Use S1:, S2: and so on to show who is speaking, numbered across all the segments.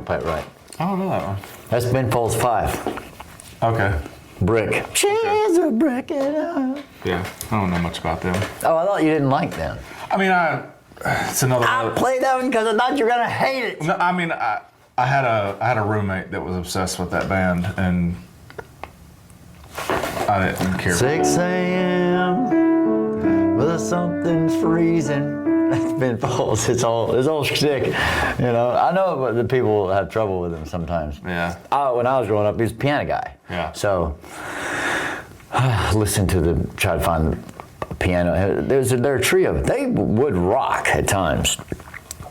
S1: quite right.
S2: I don't know that one.
S1: That's Ben Folds 5.
S2: Okay.
S1: Brick. She's a brick it up.
S2: Yeah, I don't know much about them.
S1: Oh, I thought you didn't like them.
S2: I mean, it's another
S1: I
S2: one.
S1: played that one because I thought you were gonna hate it.
S2: No, I mean, I had a roommate that was obsessed with that band, and I didn't care.
S1: 6 a.m. Well, something's freezing. That's Ben Folds. It's all shtick. You know, I know the people have trouble with him sometimes.
S2: Yeah.
S1: When I was growing up, he was a piano guy.
S2: Yeah.
S1: So, listen to try to find the piano. They're a trio. They would rock at times,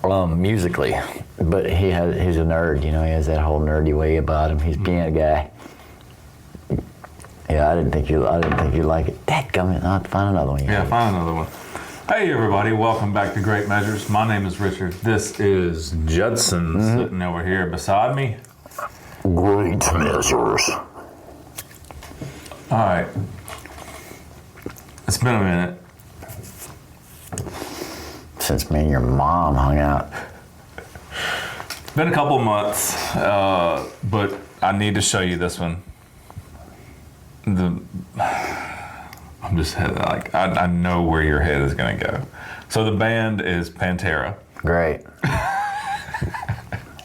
S1: musically, but he's a nerd. You know, he has that whole nerdy way about him. He's a piano guy. Yeah, I didn't think you'd like it. Dadgummit, I'll have to find another one.
S2: Yeah, find another one. Hey everybody, welcome back to Great Measures. My name is Richard. This is Judson sitting over here beside me.
S1: Great Measures.
S2: All right. It's been a minute.
S1: Since me and your mom hung out.
S2: Been a couple months, but I need to show you this one. I'm just like, I know where your head is gonna go. So the band is Pantera.
S1: Great.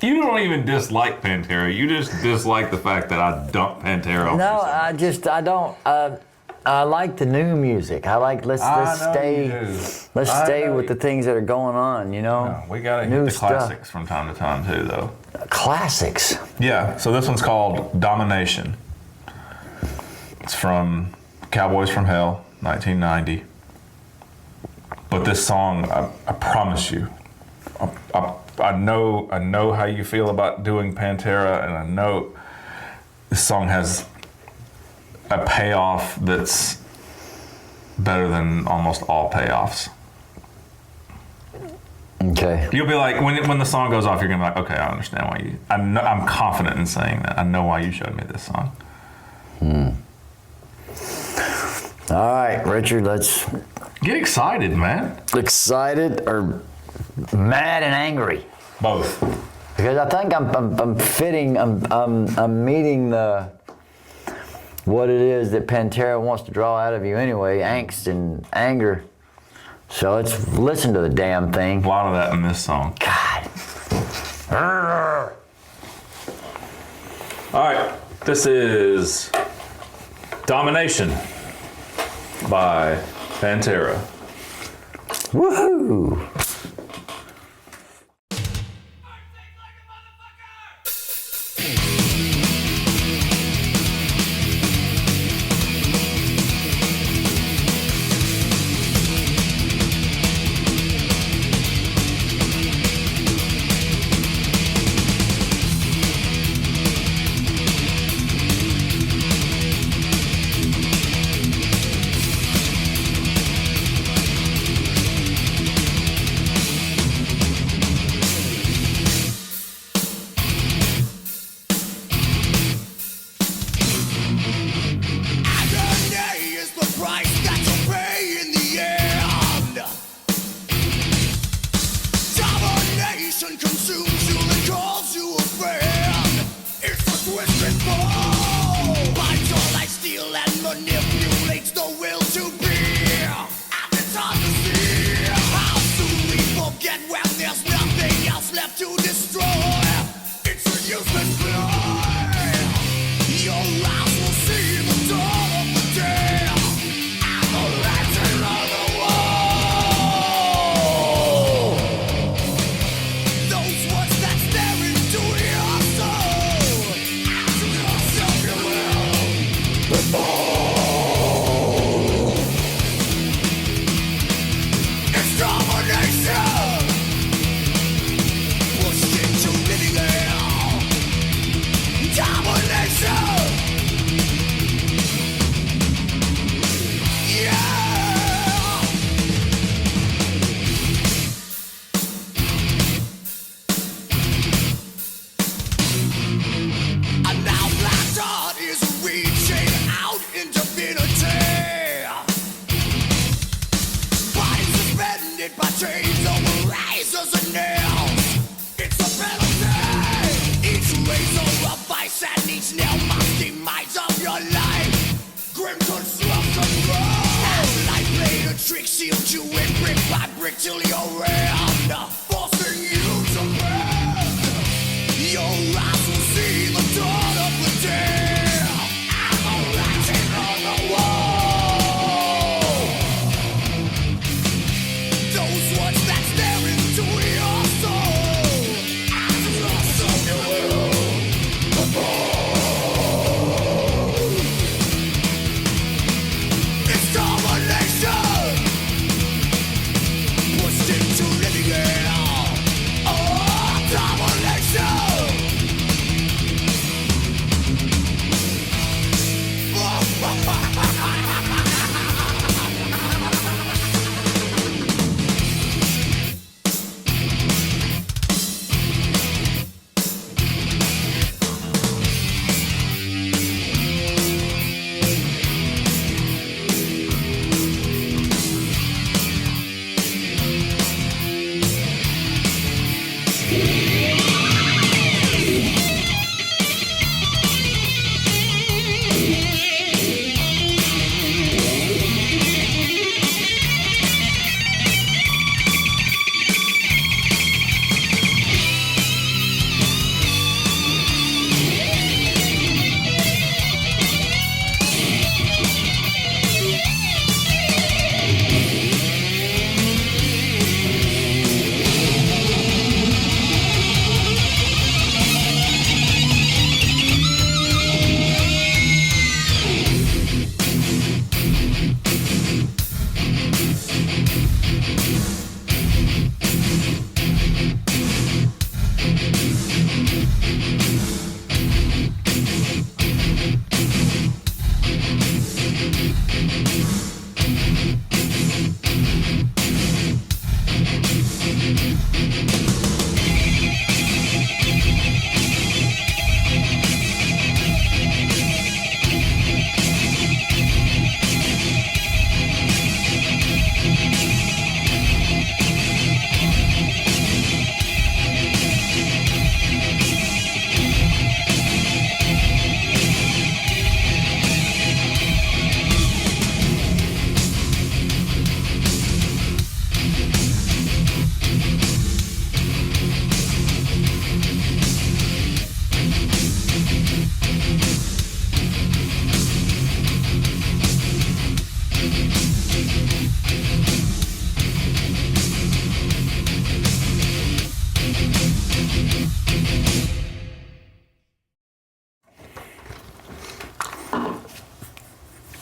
S2: You don't even dislike Pantera. You just dislike the fact that I dumped Pantera.
S1: No, I don't. I like the new music. I like let's stay with the things that are going on. You know.
S2: No, we gotta
S1: new
S2: hit the classics from time to time too, though.
S1: Classics.
S2: Yeah. So this one's called Domination. It's from Cowboys from Hell, 1990. But this song, I promise you, I know how you feel about doing Pantera, and I know this song has a payoff that's better than almost all payoffs.
S1: Okay.
S2: You'll be like, when the song goes off, you're gonna be like, okay, I understand why you. I'm confident in saying that. I know why you showed me this song.
S1: All right, Richard, let's
S2: Get excited, man.
S1: excited or mad and angry.
S2: Both.
S1: Because I think I'm meeting what it is that Pantera wants to draw out of you anyway, angst and anger. So let's listen to the damn thing.
S2: A lot of that in this song.
S1: God.
S2: All right, this is Domination by Pantera.
S1: Woohoo!
S3: Consumes you and calls you a friend. It's a twisted fall. Binds your life, steal and manipulates the will to be. And it's hard to see how soon we forget when there's nothing else left to destroy. It's a useless play. Your eyes will see the dawn of the day and the writing on the wall. Those words that stare into your soul. Ask yourself you will. It's domination. Push into till your end, forcing you to bend. Your eyes will see the dawn of the day, and the writing on the wall. Those words that stare into your soul, and the soul you will fall. It's domination, pushed into living hell. Oh, domination.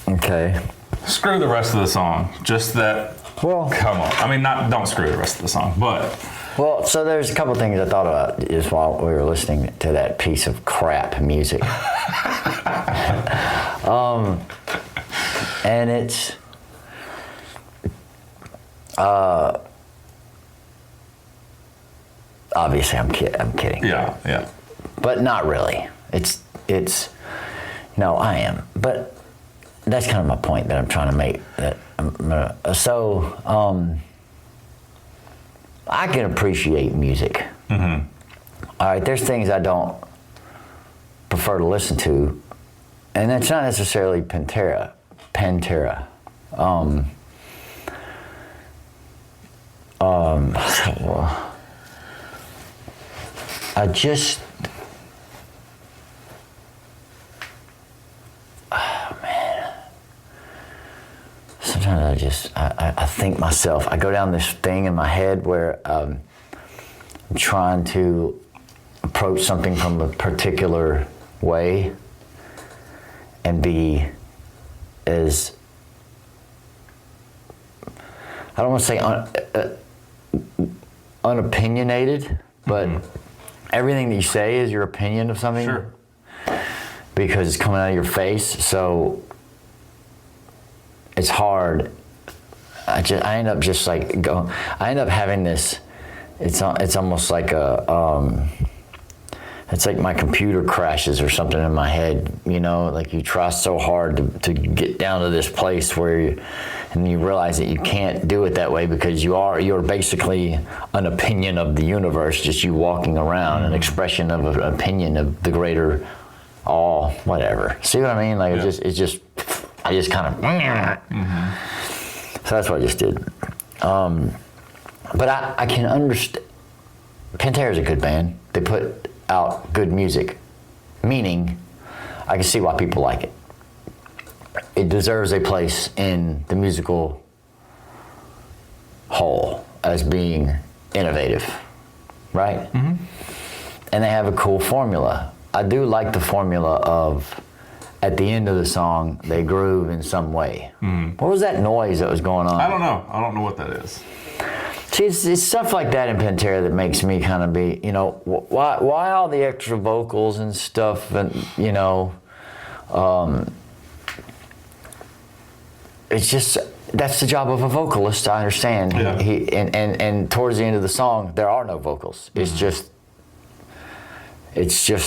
S1: Okay.
S2: Screw the rest of the song. Just that.
S1: Well,
S2: Come on. I mean, don't screw the rest of the song, but
S1: so there's a couple things I thought about just while we were listening to that piece of crap music. And it's obviously I'm kidding.
S2: yeah.
S1: But not really. It's no, I am. But that's kind of my point that I'm trying to make. That I can appreciate music.
S2: Mm-hmm.
S1: All right, there's things I don't prefer to listen to, and that's not necessarily Pantera. I just, sometimes I think myself, I go down this thing in my head where I'm trying to approach something from a particular way and be as, I don't want to say unopinionated, but everything that you say is your opinion of something.
S2: Sure.
S1: Because it's coming out of your face, so it's hard. I end up just like I end up having this. It's almost like it's like my computer crashes or something in my head. You know, like you try so hard to get down to this place where and you realize that you can't do it that way because you're basically an opinion of the universe, just you walking around, an expression of an opinion of the greater all, whatever. See what I mean? Like I just kind of. So that's what I just did. But I can understand. Pantera's a good band. They put out good music, meaning I can see why people like it. It deserves a place in the musical whole as being innovative, right? Mm-hmm. And they have a cool formula. I do like the formula of, at the end of the song, they groove in some way. Mm. What was that noise that was going on?
S2: I don't know. I don't know what that is.
S1: See, it's stuff like that in Pantera that makes me kind of be, you know, why all the extra vocals and stuff, and, you know, it's just, that's the job of a vocalist, I understand.
S2: Yeah.
S1: And towards the end of the song, there are no vocals. It's just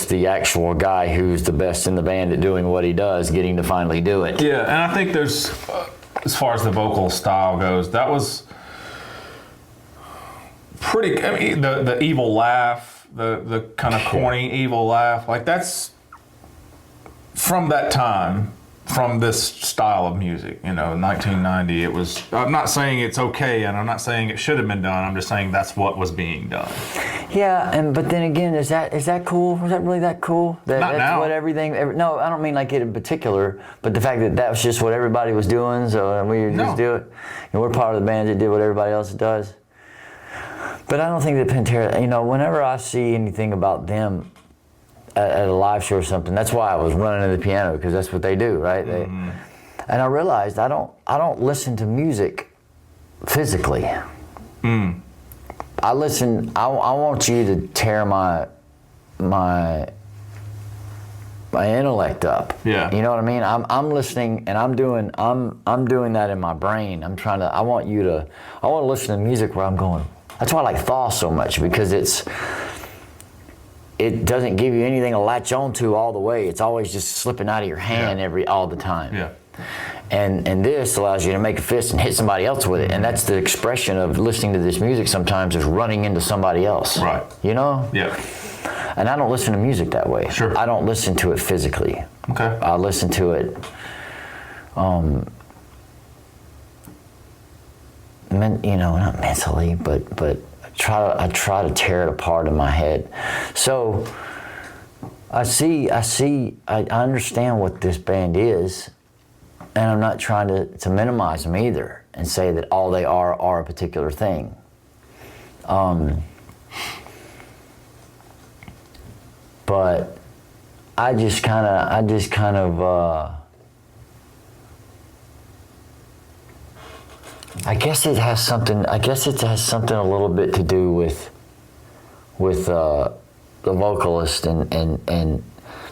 S1: the actual guy who's the best in the band at doing what he does, getting to finally do it.
S2: Yeah, and I think there's, as far as the vocal style goes, that was pretty, I mean, the evil laugh, the kind of corny evil laugh, like that's from that time, from this style of music, you know, 1990, it was, I'm not saying it's okay, and I'm not saying it should have been done, I'm just saying that's what was being done.
S1: Yeah, but then again, is that cool? Was that really that cool? That's
S2: now.
S1: what no, I don't mean like it in particular, but the fact that was just what everybody was doing, so we would just do it. And we're part of the band that did what everybody else does. But I don't think that Pantera, you know, whenever I see anything about them at a live show or something, that's why I was running to the piano, because that's what they do, right? And I realized I don't listen to music physically. I want you to tear my intellect up.
S2: Yeah.
S1: You know what I mean? I'm listening, and I'm doing that in my brain. I want to listen to music where I'm going. That's why I like Thaw so much, because it doesn't give you anything to latch on to all the way. It's always just slipping out of your hand all the time.
S2: Yeah.
S1: And this allows you to make a fist and hit somebody else with it. And that's the expression of listening to this music sometimes, is running into somebody else.
S2: Right.
S1: You know?
S2: Yeah.
S1: And I don't listen to music that way.
S2: Sure.
S1: I don't listen to it physically.
S2: Okay.
S1: I listen to it you know, not mentally, but I try to tear it apart in my head. So I understand what this band is, and I'm not trying to minimize them either and say that all they are a particular thing. But I just kind of I guess it has something a little bit to do with the vocalist and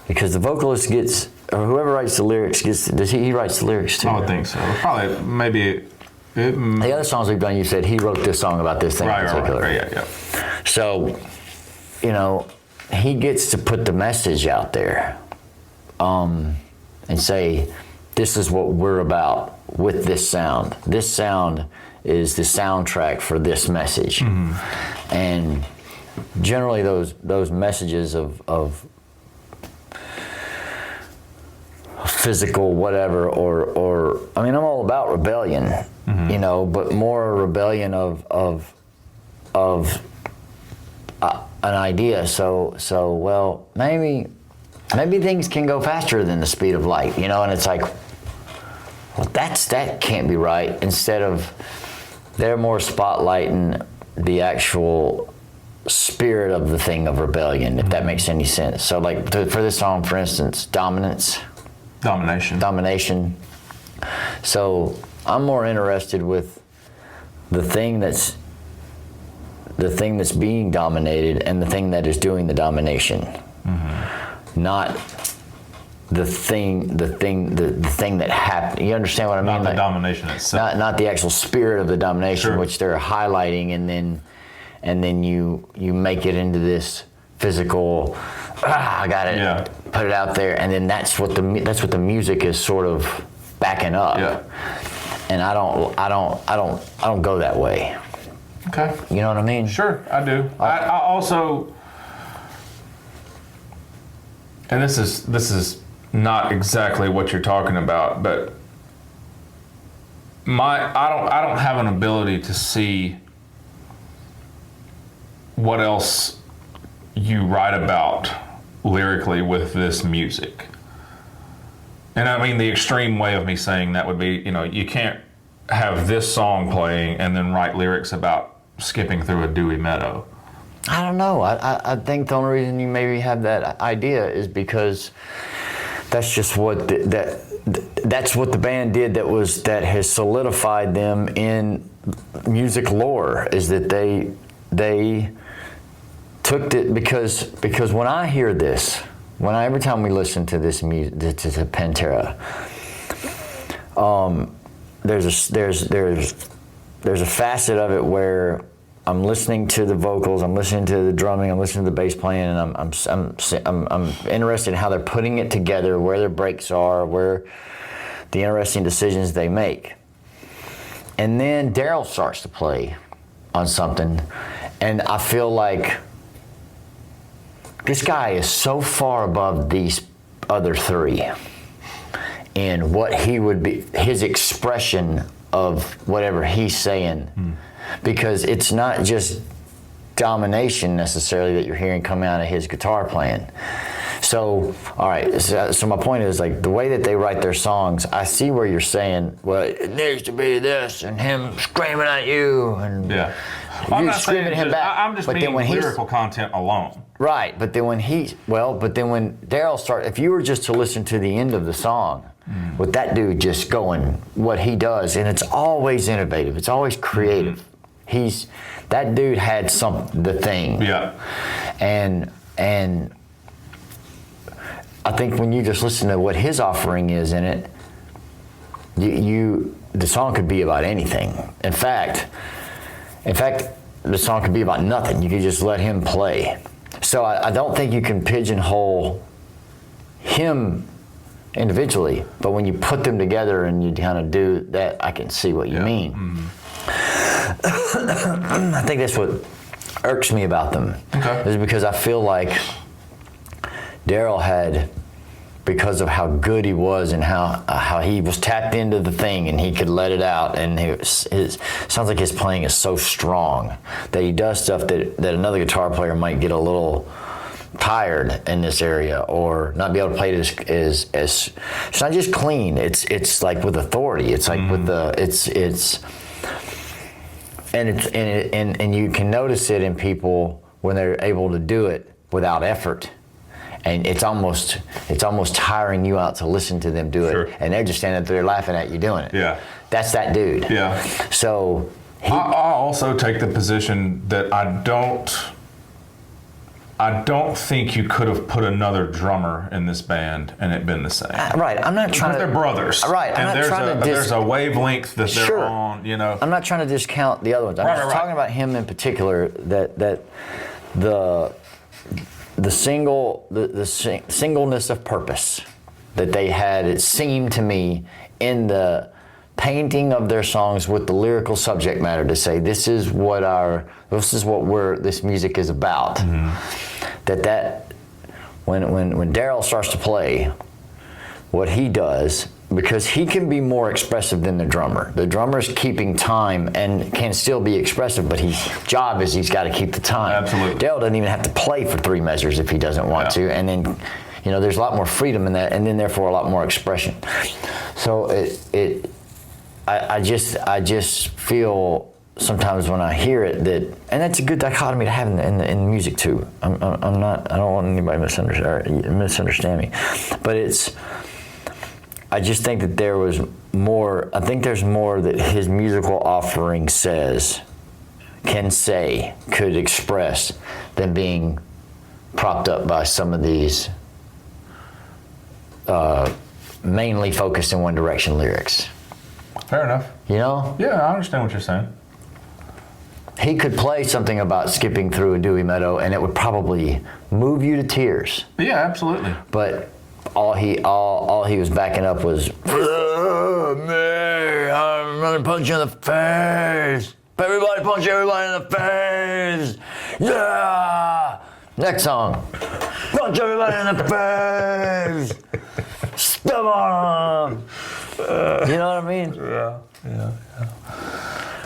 S1: because the vocalist gets, or whoever writes the lyrics gets, he writes the lyrics too?
S2: I would think so. Probably, maybe.
S1: The other songs we've done, you said he wrote this song about this thing in particular.
S2: Right, yeah.
S1: So, you know, he gets to put the message out there, and say, this is what we're about with this sound. This sound is the soundtrack for this message. Mm-hmm. And generally those messages of physical whatever, or I mean, I'm all about rebellion, mm-hmm. you know, but more a rebellion of an idea. So well, maybe things can go faster than the speed of light, you know, and it's like, well, that can't be right. Instead of, they're more spotlighting the actual spirit of the thing of rebellion, if that makes any sense. So like for this song, for instance, Domination. So I'm more interested with the thing that's being dominated and the thing that is doing the domination, mm-hmm. not the thing that happened. You understand what I mean?
S2: Not the domination itself.
S1: Not the actual spirit of the domination,
S2: sure.
S1: which they're highlighting, and then you make it into this physical. I got it.
S2: Yeah.
S1: Put it out there, and then that's what the music is sort of backing up.
S2: Yeah.
S1: And I don't go that way.
S2: Okay.
S1: You know what I mean?
S2: Sure, I do. I also, and this is not exactly what you're talking about, but I don't have an ability to see what else you write about lyrically with this music. And I mean, the extreme way of me saying that would be, you can't have this song playing and then write lyrics about skipping through a dewy meadow.
S1: I don't know. I think the only reason you maybe have that idea is because that's just what that's what the band did that has solidified them in music lore, is that they took it because when I hear this, every time we listen to this music, to Pantera, there's a facet of it where I'm listening to the vocals, I'm listening to the drumming, I'm listening to the bass playing, and I'm interested in how they're putting it together, where their breaks are, where the interesting decisions they make. And then Daryl starts to play on something, and I feel like this guy is so far above these other three in what he would be, his expression of whatever he's saying. Because it's not just domination necessarily that you're hearing come out of his guitar playing. So, all right, so my point is, like, the way that they write their songs, I see where you're saying, well, it needs to be this, and him screaming at you, and you screaming at him back.
S2: I'm just meaning lyrical content alone.
S1: Right, but then when when Daryl starts, if you were just to listen to the end of the song, with that dude just going what he does, and it's always innovative, it's always creative. That dude had the thing. Yeah. And I think when you just listen to what his offering is in it, the song could be about anything. In fact, the song could be about nothing. You could just let him play. So I don't think you can pigeonhole him individually, but when you put them together and you kind of do that, I can see what you mean. I think that's what irks me about them. Is because I feel like Daryl had, because of how good he was and how he was tapped into the thing and he could let it out, and sounds like his playing is so strong that he does stuff that another guitar player might get a little tired in this area or not be able to play it as it's not just clean, it's like with authority, it's like with the and you can notice it in people when they're able to do it without effort, and it's almost tiring you out to listen to them do it, and they're just standing there laughing at you doing it. That's that dude. So I
S2: also take the position that I don't think you could have put another drummer in this band and it been the same.
S1: Right, I'm not trying to.
S2: They're brothers.
S1: Right, I'm not trying to.
S2: There's a wavelength that they're on.
S1: I'm not trying to discount the other ones. I'm just talking about him in particular. That the singleness of purpose that they had. It seemed to me in the painting of their songs with the lyrical subject matter to say this is what this music is about. That when Daryl starts to play, what he does, because he can be more expressive than the drummer. The drummer's keeping time and can still be expressive, but his job is he's got to keep the time. Absolutely. Daryl doesn't even have to play for 3 measures if he doesn't want to, and then there's a lot more freedom in that, and then therefore a lot more expression. So I just feel sometimes when I hear it and that's a good dichotomy to have in music too. I don't want anybody to misunderstand me, but I just think that there was more. I think there's more that his musical offering could express than being propped up by some of these mainly focused in one direction lyrics.
S2: Fair enough. Yeah, I understand what you're saying.
S1: He could play something about skipping through a dewy meadow, and it would probably move you to tears.
S2: Yeah, absolutely.
S1: But all he was backing up was, I'm gonna punch you in the face. Everybody punch everybody in the face. Yeah. Next song. Punch everybody in the face. Step on 'em. You know what I mean?
S2: Yeah.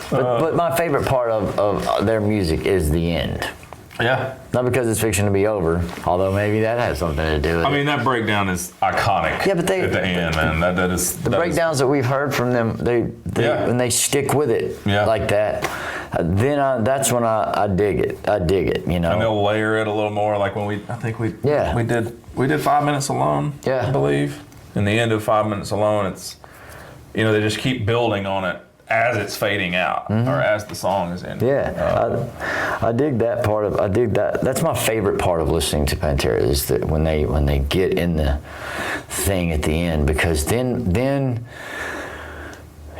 S1: But my favorite part of their music is the end.
S2: Yeah.
S1: Not because it's fiction to be over, although maybe that has something to do with it.
S2: I mean, that breakdown is iconic.
S1: Yeah, but
S2: at the end, man. That is
S1: the breakdowns that we've heard from them, they when they stick with it like that, then that's when I dig it. I dig it, you know.
S2: And they'll layer it a little more, like when we did 5 Minutes Alone.
S1: Yeah.
S2: I believe. In the end of 5 Minutes Alone, it's, you know, they just keep building on it as it's fading out, or as the song is ending.
S1: Yeah, I dig that part of. I dig that. That's my favorite part of listening to Pantera is that when they get in the thing at the end, because then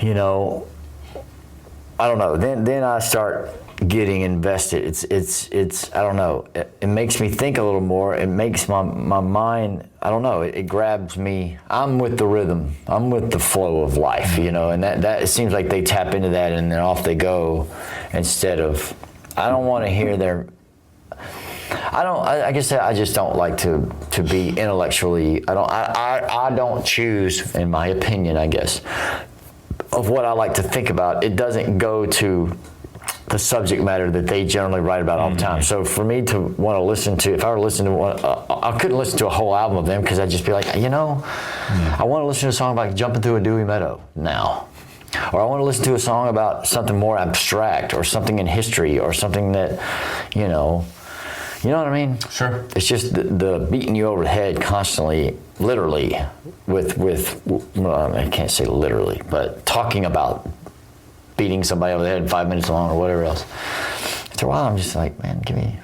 S1: you know, I don't know. Then I start getting invested. It's I don't know. It makes me think a little more. It makes my mind. I don't know. It grabs me. I'm with the rhythm. I'm with the flow of life, you know. And that it seems like they tap into that and then off they go, instead of. I don't want to hear their. I guess I just don't like to be intellectually. I don't choose, in my opinion, I guess, of what I like to think about. It doesn't go to the subject matter that they generally write about all the time. So for me to want to listen to, if I were to listen to one, I couldn't listen to a whole album of them because I'd just be like, you know, I want to listen to a song about jumping through a dewy meadow now. Or I want to listen to a song about something more abstract or something in history or something that, you know what I mean?
S2: Sure.
S1: It's just the beating you over the head constantly, literally, with well, I can't say literally, but talking about beating somebody over the head 5 minutes long or whatever else. After a while, I'm just like, man, give me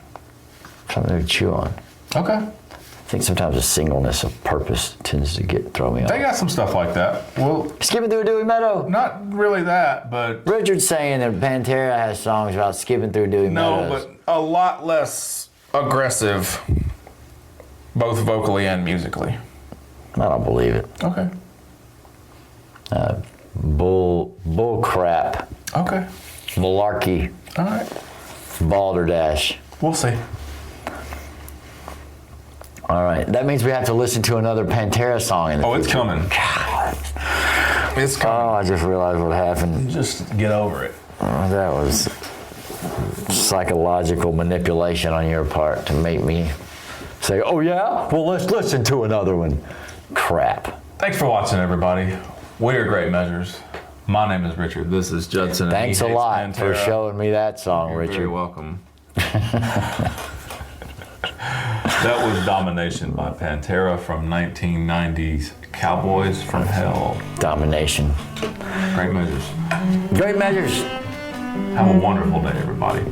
S1: something to chew on.
S2: Okay.
S1: I think sometimes the singleness of purpose tends to throw me off.
S2: They got some stuff like that. Well,
S1: Skipping through a dewy meadow.
S2: not really that, but
S1: Richard's saying that Pantera has songs about skipping through dewy meadows.
S2: no, but a lot less aggressive, both vocally and musically.
S1: I don't believe it.
S2: Okay.
S1: Bull crap.
S2: Okay.
S1: Malarkey.
S2: All right.
S1: Balderdash.
S2: We'll see.
S1: All right. That means we have to listen to another Pantera song in the
S2: It's
S1: future.
S2: coming.
S1: God.
S2: It's coming.
S1: Oh, I just realized what happened.
S2: Just get over it.
S1: That was psychological manipulation on your part to make me say, oh yeah? Well, let's listen to another one. Crap.
S2: Thanks for watching, everybody. We are Great Measures. My name is Richard. This is Judson. and
S1: Thanks
S2: he
S1: a
S2: hates
S1: lot for
S2: Pantera.
S1: showing me that song,
S2: You're
S1: Richard.
S2: very welcome. That was Domination by Pantera from 1990's Cowboys from Hell.
S1: Domination.
S2: Great Measures.
S1: Great Measures.
S2: Have a wonderful day, everybody.